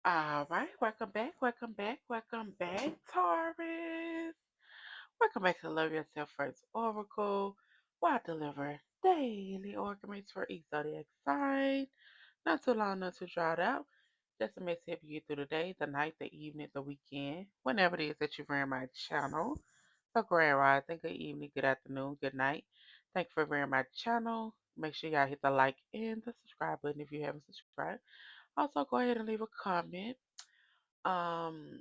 All right, welcome back, welcome back, welcome back, Taurus. Welcome back to Love Yourself First Oracle, where I deliver daily oracles for each zodiac sign. Not too long, not too drawn out. Just a message to help you get through the day, the night, the evening, the weekend, whenever it is that you're in my channel. So, grand rising, good evening, good afternoon, good night. Thank you for viewing my channel. Make sure y'all hit the like and the subscribe button if you haven't subscribed. Also, go ahead and leave a comment. Um,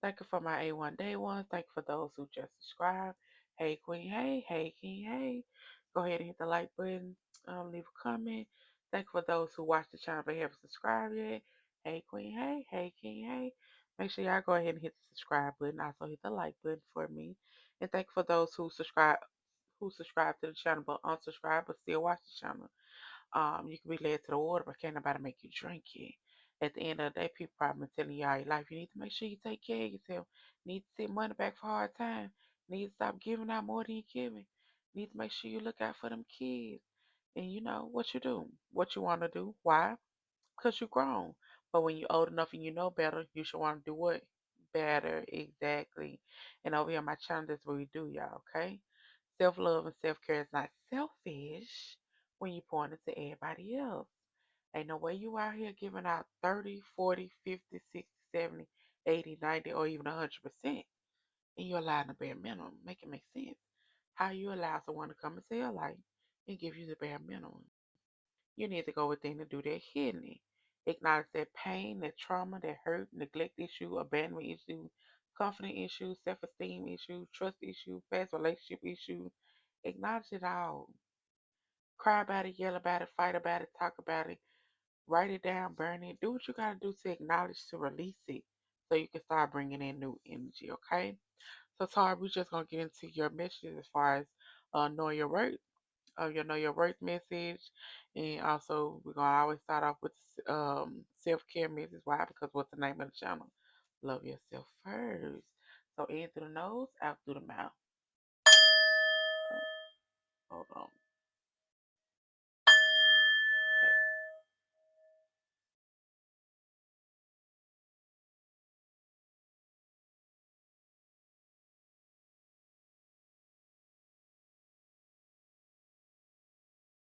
Thank you for my A1 day ones. Thank you for those who just subscribed. Hey Queen, hey King, hey. Go ahead and hit the like button. Leave a comment. Thank you for those who watch the channel but haven't subscribed yet. Hey Queen, hey King, hey. Make sure y'all go ahead and hit the subscribe button. Also hit the like button for me. And thank you for those who subscribe to the channel but unsubscribe but still watch the channel. You can be led to the water, but can't nobody make you drink it. At the end of the day, people probably been telling you all your life, you need to make sure you take care of yourself. Need to set money back for hard times. Need to stop giving out more than you're giving. Need to make sure you look out for them kids. And you know what you do, what you want to do. Why? Because you're grown. But when you're old enough and you know better, you should want to do what? Better, exactly. And over here on my channel, that's what we do, y'all, okay? Self love and self care is not selfish when you point it to everybody else. Ain't no way you out here giving out 30, 40, 50, 60, 70, 80, 90, or even 100%. And you're allowed the bare minimum. Make it make sense. How you allow someone to come into your life and give you the bare minimum? You need to go within and do that healing. Acknowledge that pain, that trauma, that hurt, neglect issue, abandonment issue, confidence issue, self esteem issue, trust issue, past relationship issue. Acknowledge it all. Cry about it, yell about it, fight about it, talk about it, write it down, burn it. Do what you got to do to acknowledge, to release it so you can start bringing in new energy, okay? So, Tara, we're just going to get into your messages as far as know your worth, your know your worth message. And also, we're going to always start off with self care message. Why? Because what's the name of the channel? Love yourself first. So, in through the nose, out through the mouth. Hold on. Okay.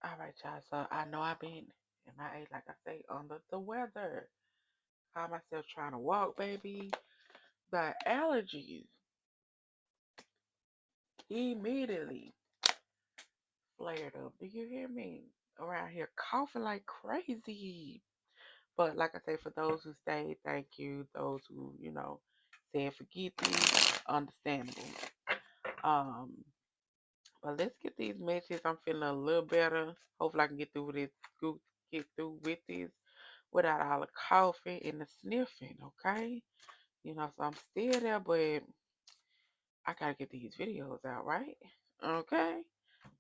All right, y'all. So I know I've been MIA, like I say, under the weather. Call myself trying to walk, baby. But allergies immediately flared up. Do you hear me? Around here coughing like crazy. But like I say, for those who stayed, thank you. Those who, said forget these, understandable. Um, but let's get these messages. I'm feeling a little better. Hopefully I can get through with this, get through with this without all the coughing and the sniffing, okay? So I'm still there, but I gotta get these videos out, right? Okay.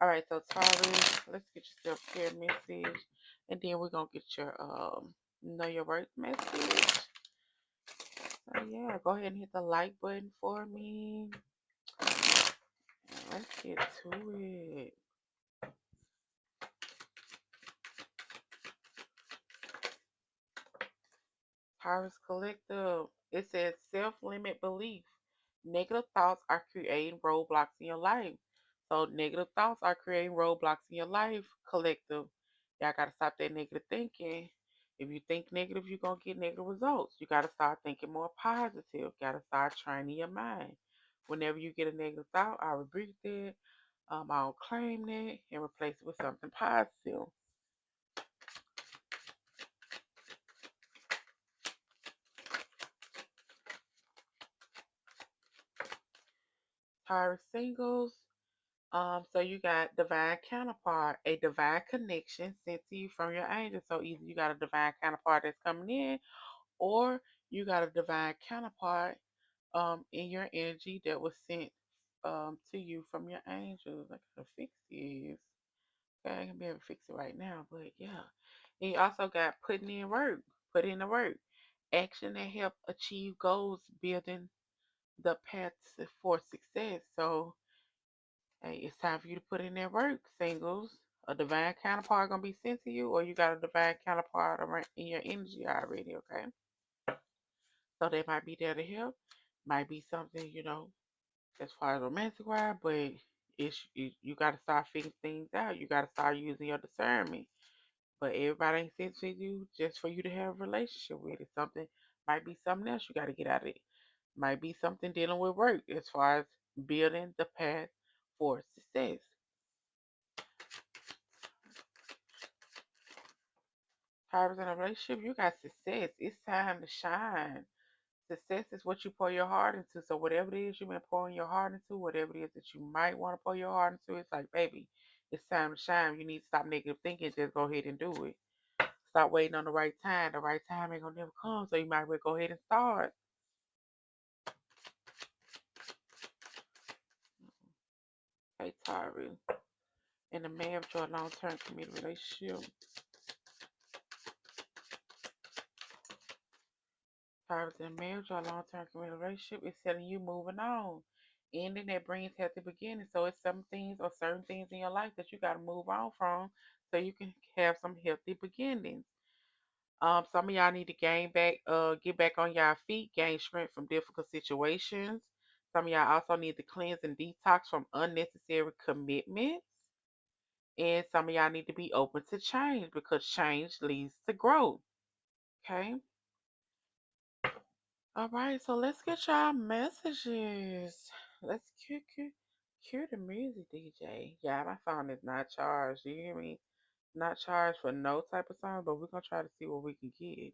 All right, so Taurus, let's get your self-care message, and then we're gonna get your know your worth message. So yeah, go ahead and hit the like button for me. Let's get to it. Taurus Collective. It says self-limit belief. Negative thoughts are creating roadblocks in your life. So negative thoughts are creating roadblocks in your life, collective. Y'all gotta stop that negative thinking. If you think negative, you're gonna get negative results. You gotta start thinking more positive. Gotta start training your mind. Whenever you get a negative thought, I rebuke that. I'll claim that and replace it with something positive. Taurus singles. So you got divine counterpart, a divine connection sent to you from your angel. So either you got a divine counterpart that's coming in, or you got a divine counterpart in your energy that was sent to you from your angels. I gotta fix this. Okay, I can be able to fix it right now, but yeah. And you also got putting in work, put in the work, action that help achieve goals, building the paths for success. So hey, it's time for you to put in that work, singles. A divine counterpart gonna be sent to you, or you got a divine counterpart around in your energy already, okay? So they might be there to help. Might be something, as far as romantic wise, but you got to start figuring things out. You got to start using your discernment. But everybody ain't sent to you just for you to have a relationship with it. Something might be something else you got to get out of it. Might be something dealing with work as far as building the path for success. However, in a relationship, you got success. It's time to shine. Success is what you pour your heart into. So whatever it is you've been pouring your heart into, whatever it is that you might want to pour your heart into, it's like, baby, it's time to shine. You need to stop negative thinking. Just go ahead and do it. Stop waiting on the right time. The right time ain't gonna never come. So you might as well go ahead and start. Hey, Taurus. In a marriage or a long-term committed relationship, Taurus in a marriage or a long-term committed relationship, it's telling you moving on. Ending that brings healthy beginning. So it's some things or certain things in your life that you got to move on from so you can have some healthy beginnings. Some of y'all need to get back on y'all feet, gain strength from difficult situations. Some of y'all also need to cleanse and detox from unnecessary commitments. And some of y'all need to be open to change because change leads to growth. Okay. All right. So let's get y'all messages. Let's cue the music, DJ. Yeah, my phone is not charged. You hear me? Not charged for no type of song, but we're gonna try to see what we can get.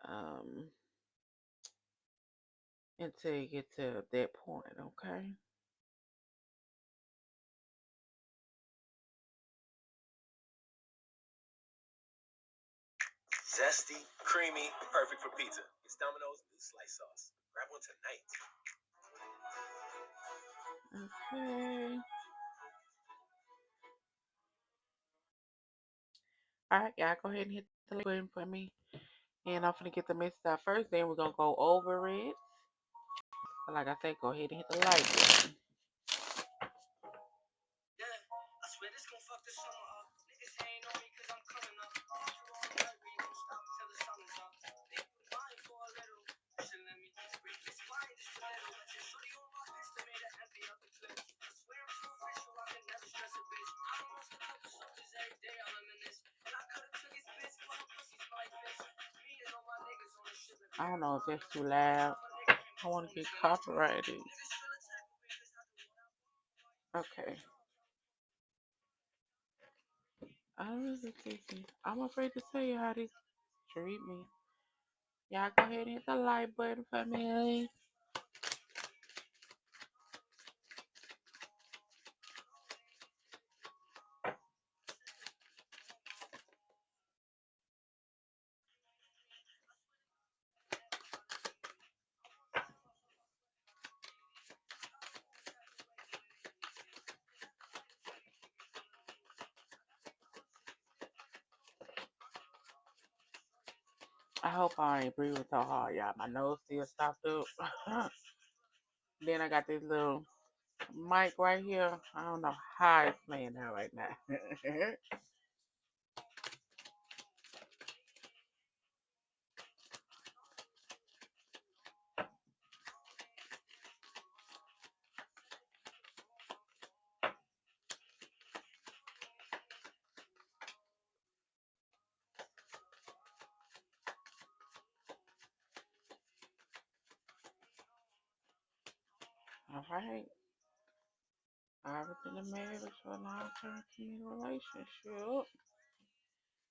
Um, until you get to that point, okay? Zesty, creamy, perfect for pizza. It's Domino's new slice sauce. Grab one tonight. Okay. All right, y'all go ahead and hit the like button for me. And I'm gonna get the message out first, then we're gonna go over it. But like I said, go ahead and hit the like button. I don't know if that's too loud. I want to get copyrighted. Okay. I'm afraid to tell you how they treat me. Y'all go ahead and hit the like button for me. I hope I ain't breathing so hard, y'all. My nose still stopped up. Then I got this little mic right here. I don't know how it's playing out right now. All right. I was in a marriage for a long-term committed relationship.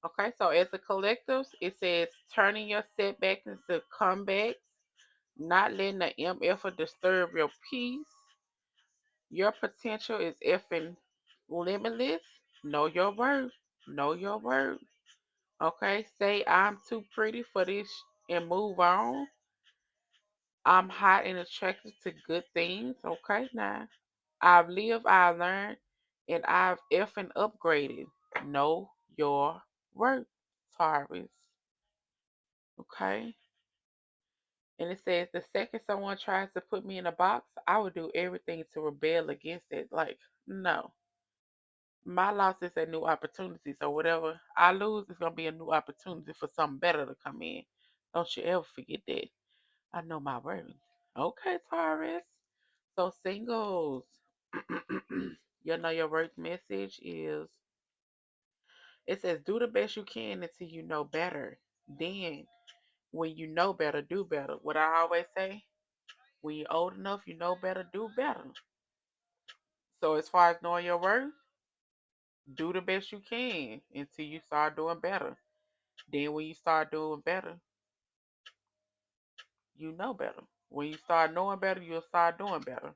Okay, so as a collective, it says turning your setbacks into comebacks, not letting the MF disturb your peace. Your potential is effing limitless. Know your worth. Know your worth. Okay, say I'm too pretty for this and move on. I'm hot and attracted to good things. Okay, now I've lived, I've learned, and I've effing upgraded. Know your worth, Taurus. Okay? And it says the second someone tries to put me in a box, I will do everything to rebel against it. Like, no. My loss is a new opportunity. So whatever I lose is gonna be a new opportunity for something better to come in. Don't you ever forget that. I know my worth. Okay, Taurus. So singles, you know your worth message is it says do the best you can until you know better. Then when you know better, do better. What I always say, when you're old enough, you know better, do better. So as far as knowing your worth, do the best you can until you start doing better. Then when you start doing better, you know better. When you start knowing better, you'll start doing better.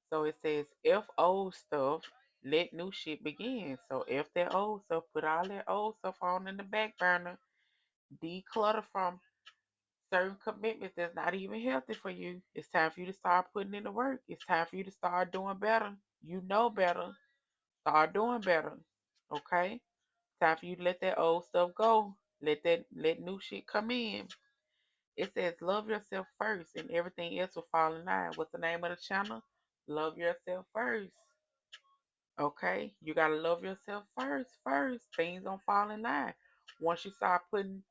So it says, if old stuff, let new shit begin. So if that old stuff, put all that old stuff on in the back burner, declutter from certain commitments that's not even healthy for you. It's time for you to start putting in the work. It's time for you to start doing better. You know better. Start doing better. Okay? Time for you to let that old stuff go. Let new shit come in. It says love yourself first and everything else will fall in line. What's the name of the channel? Love yourself first. Okay? You gotta love yourself first. Things don't fall in line. Once you start putting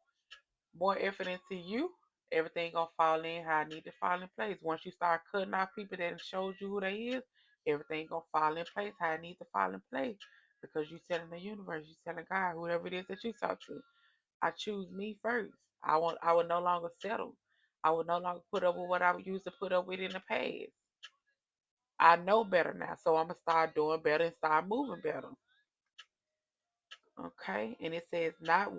more effort into you, everything gonna fall in how it need to fall in place. Once you start cutting out people that showed you who they is, everything gonna fall in place how it need to fall in place. Because you telling the universe, you telling God, whoever it is that you talk to, I choose me first. I will no longer settle. I will no longer put up with what I used to put up with in the past. I know better now, so I'm gonna start doing better and start moving better. Okay, and it says not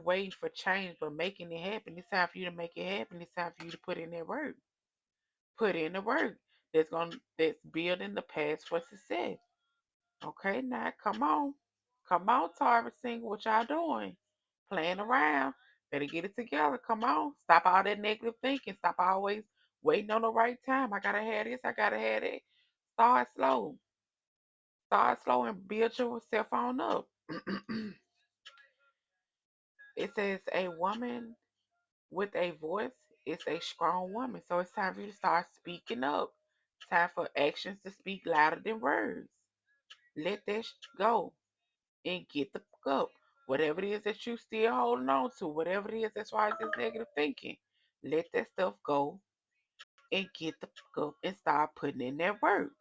waiting for change, but making it happen. It's time for you to make it happen. It's time for you to put in that work. Put in the work. That's building the path for success. Okay, now come on, Tarvis single. What y'all doing? Playing around. Better get it together. Come on, stop all that negative thinking. Stop always waiting on the right time. I gotta have this. I gotta have that. Start slow. Start slow and build yourself on up. It says a woman with a voice is a strong woman. So it's time for you to start speaking up. Time for actions to speak louder than words. Let that go and get the fuck up. Whatever it is that you still holding on to, whatever it is that's why it's this negative thinking, let that stuff go and get the fuck up and start putting in that work.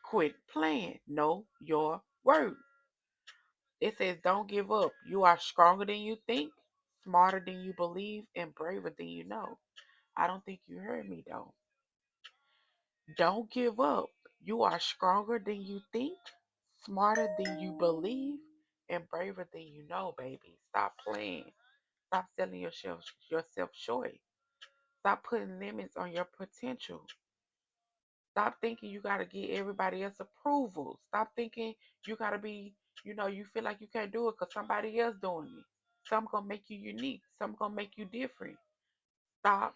Quit playing. Know your worth. It says don't give up. You are stronger than you think, smarter than you believe, and braver than you know. I don't think you heard me though. Don't give up. You are stronger than you think, smarter than you believe, and braver than you know, baby. Stop playing. Stop selling yourself short. Stop putting limits on your potential. Stop thinking you gotta get everybody else approval. Stop thinking you gotta be, you feel like you can't do it because somebody else doing it. Some gonna make you unique. Some gonna make you different. Stop,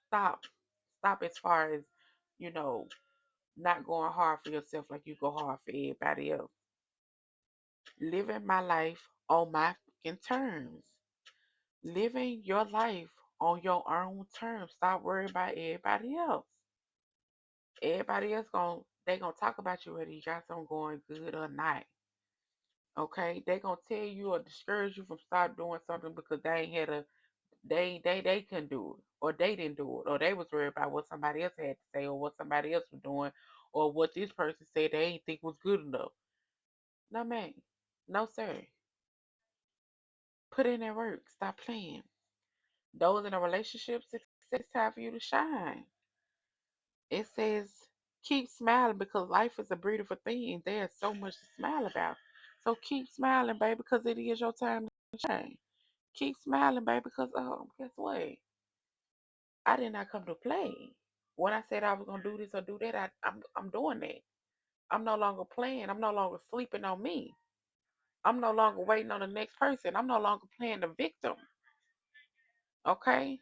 stop, stop as far as, you know, not going hard for yourself like you go hard for everybody else. Living my life on my fucking terms. Living your life on your own terms. Stop worrying about everybody else. Everybody else they gonna talk about you whether you got something going good or not. Okay? They gonna tell you or discourage you from start doing something because they ain't had a they couldn't do it or they didn't do it or they was worried about what somebody else had to say or what somebody else was doing or what this person said they ain't think was good enough. No, man. No, sir. Put in that work. Stop playing. Those in a relationship, success it's time for you to shine. It says, keep smiling because life is a beautiful thing. There's so much to smile about. So keep smiling, baby, because it is your time to shine. Keep smiling, baby, because, guess what? I did not come to play. When I said I was going to do this or do that, I'm doing that. I'm no longer playing. I'm no longer sleeping on me. I'm no longer waiting on the next person. I'm no longer playing the victim. Okay?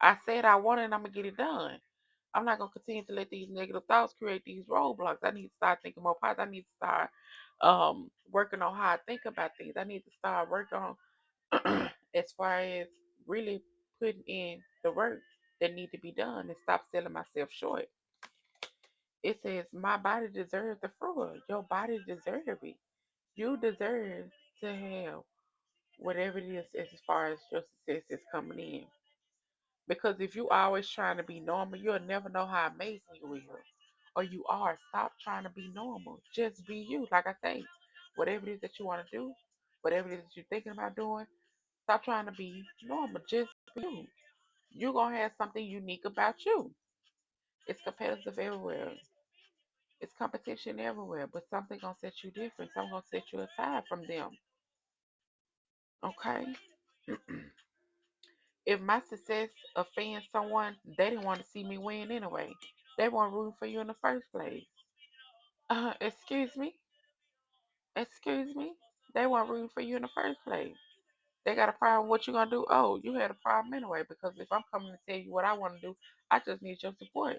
I said I want it and I'm gonna get it done. I'm not gonna continue to let these negative thoughts create these roadblocks. I need to start thinking more positive. I need to start working on how I think about things. I need to start working on as far as really putting in the work that need to be done and stop selling myself short. It says my body deserves the fruit. Your body deserves it. You deserve to have whatever it is as far as your success is coming in. Because if you always trying to be normal, you'll never know how amazing you is. Or you are. Stop trying to be normal. Just be you. Like I say, whatever it is that you want to do, whatever it is that you're thinking about doing, stop trying to be normal. Just be you. You're going to have something unique about you. It's competitive everywhere. It's competition everywhere. But something going to set you different. Something going to set you aside from them. Okay? If my success offends someone, they didn't want to see me win anyway. They weren't rooting for you in the first place. Excuse me? Excuse me? They weren't rooting for you in the first place. They got a problem. What you gonna do? Oh, you had a problem anyway. Because if I'm coming to tell you what I want to do, I just need your support.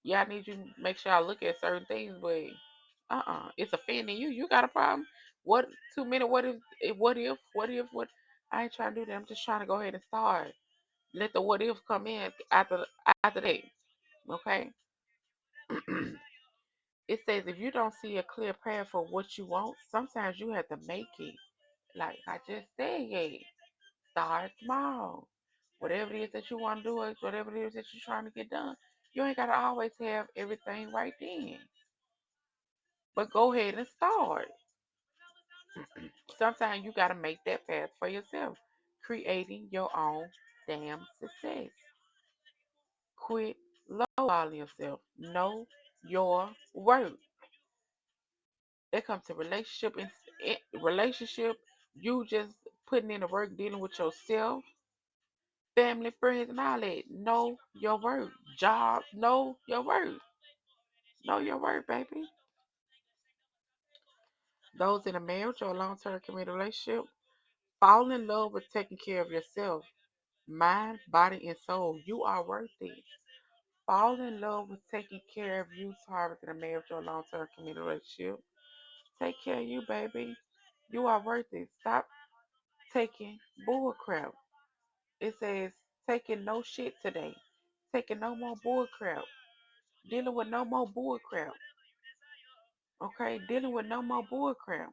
Yeah, I need you to make sure I look at certain things, but it's offending you. You got a problem? What? 2 minute? What if? What if? What if? What? I ain't trying to do that. I'm just trying to go ahead and start. Let the what if come in after that. Okay. It says if you don't see a clear path for what you want, sometimes you have to make it. Like I just said, yeah, start small. Whatever it is that you want to do, or whatever it is that you're trying to get done, you ain't gotta always have everything right then. But go ahead and start. Sometimes you gotta make that path for yourself, creating your own damn success. Quit lowballing yourself. Know your worth. It comes to relationship. You just putting in the work, dealing with yourself, family, friends, and all that. Know your worth. Job. Know your worth. Know your worth, baby. Those in a marriage or long-term committed relationship, fall in love with taking care of yourself, mind, body, and soul. You are worth it. Fall in love with taking care of you, Taurus, in a marriage or long-term committed relationship. Take care of you, baby. You are worth it. Stop taking bull crap. It says taking no shit today. Taking no more bull crap. Dealing with no more bull crap. Okay? Dealing with no more bull crap.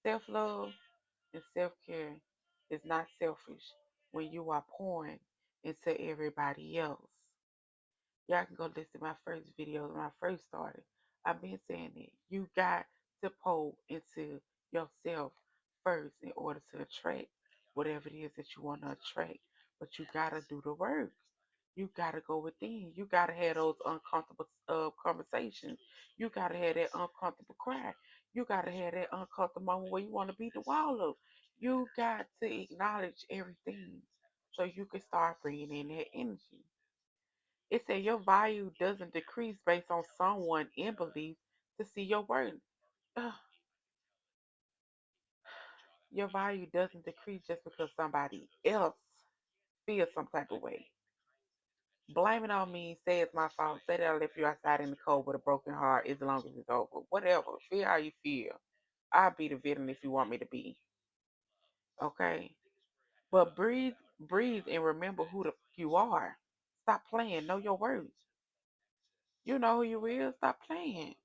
Self love and self care is not selfish when you are pouring into everybody else. Y'all can go listen to my first video when I first started. I've been saying it. You got to pour into yourself first in order to attract whatever it is that you want to attract. But you gotta do the work. You gotta go within. You gotta have those uncomfortable conversations. You gotta have that uncomfortable cry. You gotta have that uncomfortable moment where you want to beat the wall up. You got to acknowledge everything so you can start bringing in that energy. It said your value doesn't decrease based on someone in belief to see your worth. Ugh. Your value doesn't decrease just because somebody else feels some type of way. Blame it on me. Say it's my fault. Say that I left you outside in the cold with a broken heart as long as it's over. Whatever. Feel how you feel. I'll be the villain if you want me to be. Okay? But breathe, and remember who you are. Stop playing. Know your worth. You know who you is. Stop playing.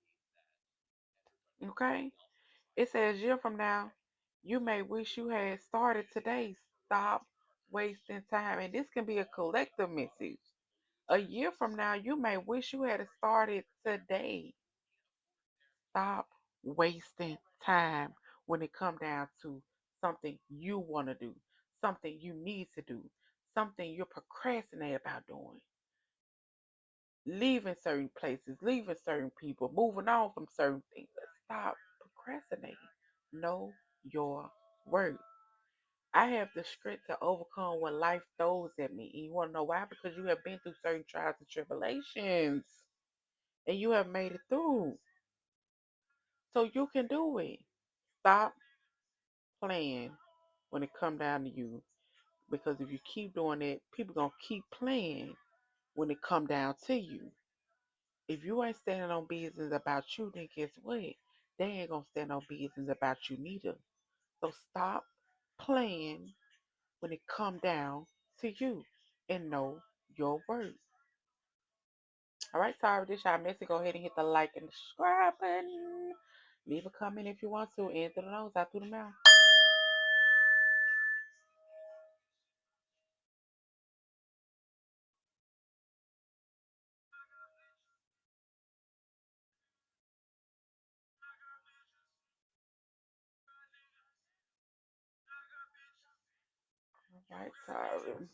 Okay? It says a year from now, you may wish you had started today. Stop wasting time. And this can be a collective message. A year from now, you may wish you had started today. Stop wasting time when it come down to something you want to do, something you need to do, something you're procrastinating about doing. Leaving certain places, leaving certain people, moving on from certain things. Stop procrastinating. Know your worth. I have the strength to overcome what life throws at me. And you want to know why? Because you have been through certain trials and tribulations and you have made it through. So you can do it. Stop playing when it come down to you. Because if you keep doing it, people gonna keep playing when it come down to you. If you ain't standing on business about you, then guess what? They ain't gonna stand on business about you neither. So stop playing when it come down to you and know your worth. All right, sorry, this y'all message. Go ahead and hit the like and the subscribe button. Leave a comment if you want to. In through the nose, out through the mouth. Right, Taurus.